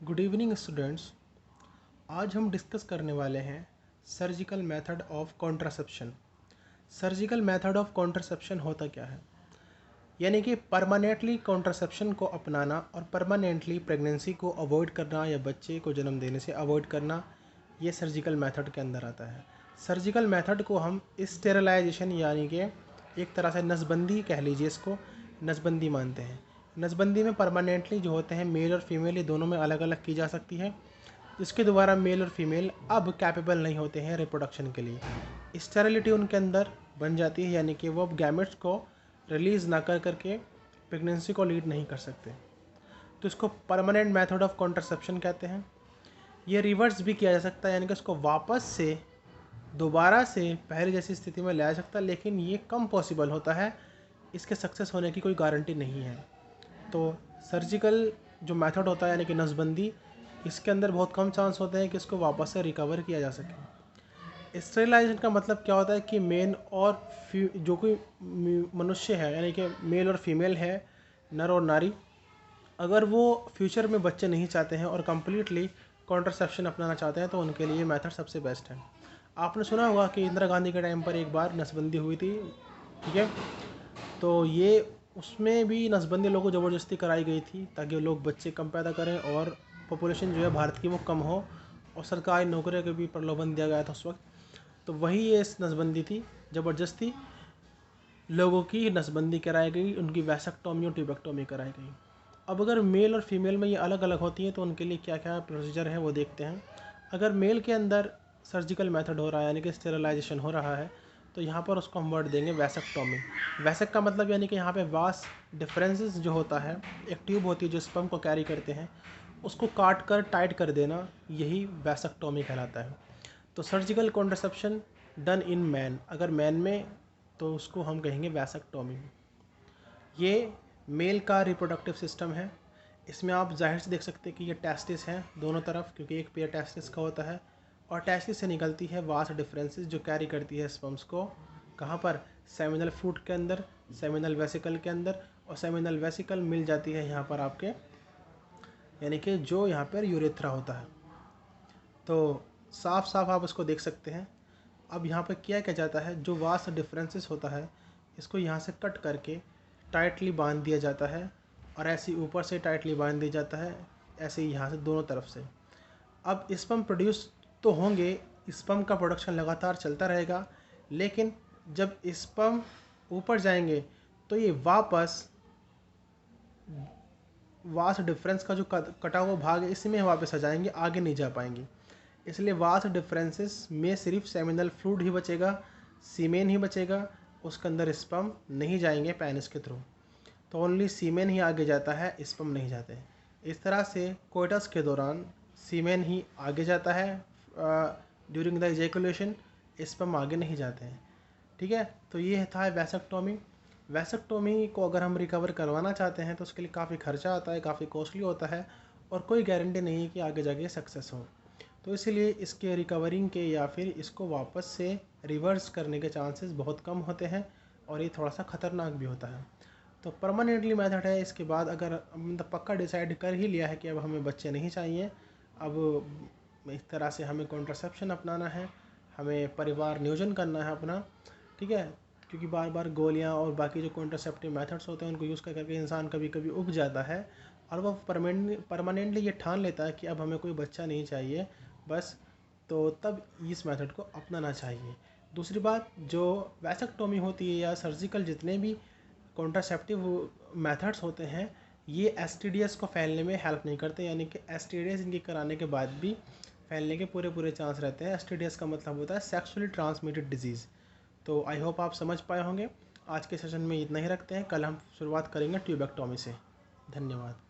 Good evening students. आज हम discuss करने वाले हैं surgical method of contraception. Surgical method of contraception होता क्या है, यानी कि परमानेंटली कॉन्ट्रासेप्शन को अपनाना और परमानेंटली प्रेगनेंसी को अवॉइड करना या बच्चे को जन्म देने से अवॉइड करना, ये सर्जिकल मेथड के अंदर आता है। सर्जिकल मेथड को हम स्टेरिलाइजेशन यानी कि एक तरह से नसबंदी कह लीजिए, इसको नसबंदी मानते हैं। नसबंदी में परमानेंटली जो होते हैं मेल और फीमेल, ये दोनों में अलग अलग की जा सकती है, जिसके द्वारा मेल और फीमेल अब कैपेबल नहीं होते हैं रिप्रोडक्शन के लिए। स्टेरिलिटी उनके अंदर बन जाती है, यानी कि वो अब गैमेट्स को रिलीज़ ना कर करके प्रेगनेंसी को लीड नहीं कर सकते। तो इसको परमानेंट मेथड ऑफ कॉन्ट्रासेप्शन कहते हैं। ये रिवर्स भी किया जा सकता है, यानी कि उसको वापस से दोबारा से पहले जैसी स्थिति में लाया जा सकता है, लेकिन ये कम पॉसिबल होता है, इसके सक्सेस होने की कोई गारंटी नहीं है। तो सर्जिकल जो मेथड होता है यानी कि नसबंदी, इसके अंदर बहुत कम चांस होते हैं कि इसको वापस से रिकवर किया जा सके। स्टेरिलाइजेशन का मतलब क्या होता है कि मेन और जो कोई मनुष्य है, यानी कि मेल और फीमेल है, नर और नारी, अगर वो फ्यूचर में बच्चे नहीं चाहते हैं और कम्प्लीटली कॉन्ट्रासेप्शन अपनाना चाहते हैं तो उनके लिए मेथड सबसे बेस्ट है। आपने सुना होगा कि इंदिरा गांधी के टाइम पर एक बार नसबंदी हुई थी, ठीक है। तो ये उसमें भी नसबंदी लोगों को ज़बरदस्ती कराई गई थी ताकि लोग बच्चे कम पैदा करें और पॉपुलेशन जो है भारत की वो कम हो, और सरकारी नौकरियों के भी प्रलोभन दिया गया था उस वक्त। तो वही ये नसबंदी थी, ज़बरदस्ती लोगों की नसबंदी कराई गई, उनकी वैसेक्टोमी और ट्यूबेक्टोमी कराई गई। अब अगर मेल और फीमेल में ये अलग अलग होती हैं तो उनके लिए क्या क्या प्रोसीजर है वो देखते हैं। अगर मेल के अंदर सर्जिकल मेथड हो रहा है यानी कि स्टेरिलाइजेशन हो रहा है, तो यहाँ पर उसको हम वर्ड देंगे वैसेक्टोमी। वैसेक का मतलब यानी कि यहाँ पे वास डिफरेंसेस जो होता है, एक ट्यूब होती है जो स्पर्म को कैरी करते हैं, उसको काट कर टाइट कर देना, यही वैसेक्टोमी कहलाता है। तो surgical contraception done in man, अगर मैन में तो उसको हम कहेंगे वैसेक्टोमी। ये मेल का रिप्रोडक्टिव सिस्टम है। इसमें आप जाहिर से देख सकते हैं कि ये टेस्टिस हैं दोनों तरफ, क्योंकि एक पेयर टेस्टिस का होता है, और टेस्टिस से निकलती है वास डिफरेंसेस जो कैरी करती है स्पर्म्स को, कहाँ पर, सेमिनल फ्लूइड के अंदर, सेमिनल वेसिकल के अंदर, और सेमिनल वेसिकल मिल जाती है यहाँ पर आपके, यानी कि जो यहाँ पर यूरेथ्रा होता है। तो साफ साफ आप उसको देख सकते हैं। अब यहाँ पर क्या किया जाता है, जो वास डिफरेंसेस होता है इसको यहाँ से कट करके टाइटली बांध दिया जाता है, और ऐसे ही ऊपर से टाइटली बांध दिया जाता है, ऐसे ही यहाँ से दोनों तरफ से। अब स्पर्म प्रोड्यूस तो होंगे, स्पर्म का प्रोडक्शन लगातार चलता रहेगा, लेकिन जब स्पर्म ऊपर जाएंगे तो ये वापस वास डिफरेंस का जो कटा हुआ भाग है इसमें वापस आ जाएंगे, आगे नहीं जा पाएंगे। इसलिए वास डिफरेंसेस में सिर्फ सेमिनल फ्लूइड ही बचेगा, सीमेन ही बचेगा, उसके अंदर स्पर्म नहीं जाएंगे पेनिस के थ्रू। तो ओनली सीमेन ही आगे जाता है, स्पर्म नहीं जाते। इस तरह से कोइटस के दौरान सीमेन ही आगे जाता है, ड्यूरिंग द इजैकुलेशन स्पर्म आगे नहीं जाते हैं, ठीक है। तो ये था वैसेक्टोमी। वैसेक्टोमी को अगर हम रिकवर करवाना चाहते हैं तो उसके लिए काफ़ी खर्चा आता है, काफ़ी कॉस्टली होता है, और कोई गारंटी नहीं है कि आगे जाके सक्सेस हो। तो इसीलिए इसके रिकवरिंग के या फिर इसको वापस से रिवर्स करने के चांसेस बहुत कम होते हैं, और ये थोड़ा सा ख़तरनाक भी होता है। तो परमानेंटली मेथड है। इसके बाद अगर मतलब पक्का डिसाइड कर ही लिया है कि अब हमें बच्चे नहीं चाहिए, अब इस तरह से हमें कॉन्ट्रासेप्शन अपनाना है, हमें परिवार नियोजन करना है अपना, ठीक है। क्योंकि बार बार गोलियां और बाकी जो कॉन्ट्रासेप्टिव मेथड्स होते हैं उनको यूज़ कर करके इंसान कभी कभी उब जाता है, और वह परमानेंटली ये ठान लेता है कि अब हमें कोई बच्चा नहीं चाहिए बस, तो तब इस मेथड को अपनाना चाहिए। दूसरी बात, जो वैसेक्टोमी होती है या सर्जिकल जितने भी कॉन्ट्रासेप्टिव मेथड्स होते हैं, ये एसटीडीएस को फैलने में हेल्प नहीं करते, यानी कि एसटीडीएस इनके कराने के बाद भी फैलने के पूरे चांस रहते हैं। एसटीडीएस का मतलब होता है सेक्सुअली ट्रांसमिटेड डिजीज़। तो आई होप आप समझ पाए होंगे। आज के सेशन में इतना ही रखते हैं, कल हम शुरुआत करेंगे ट्यूबेक्टोमी से। धन्यवाद।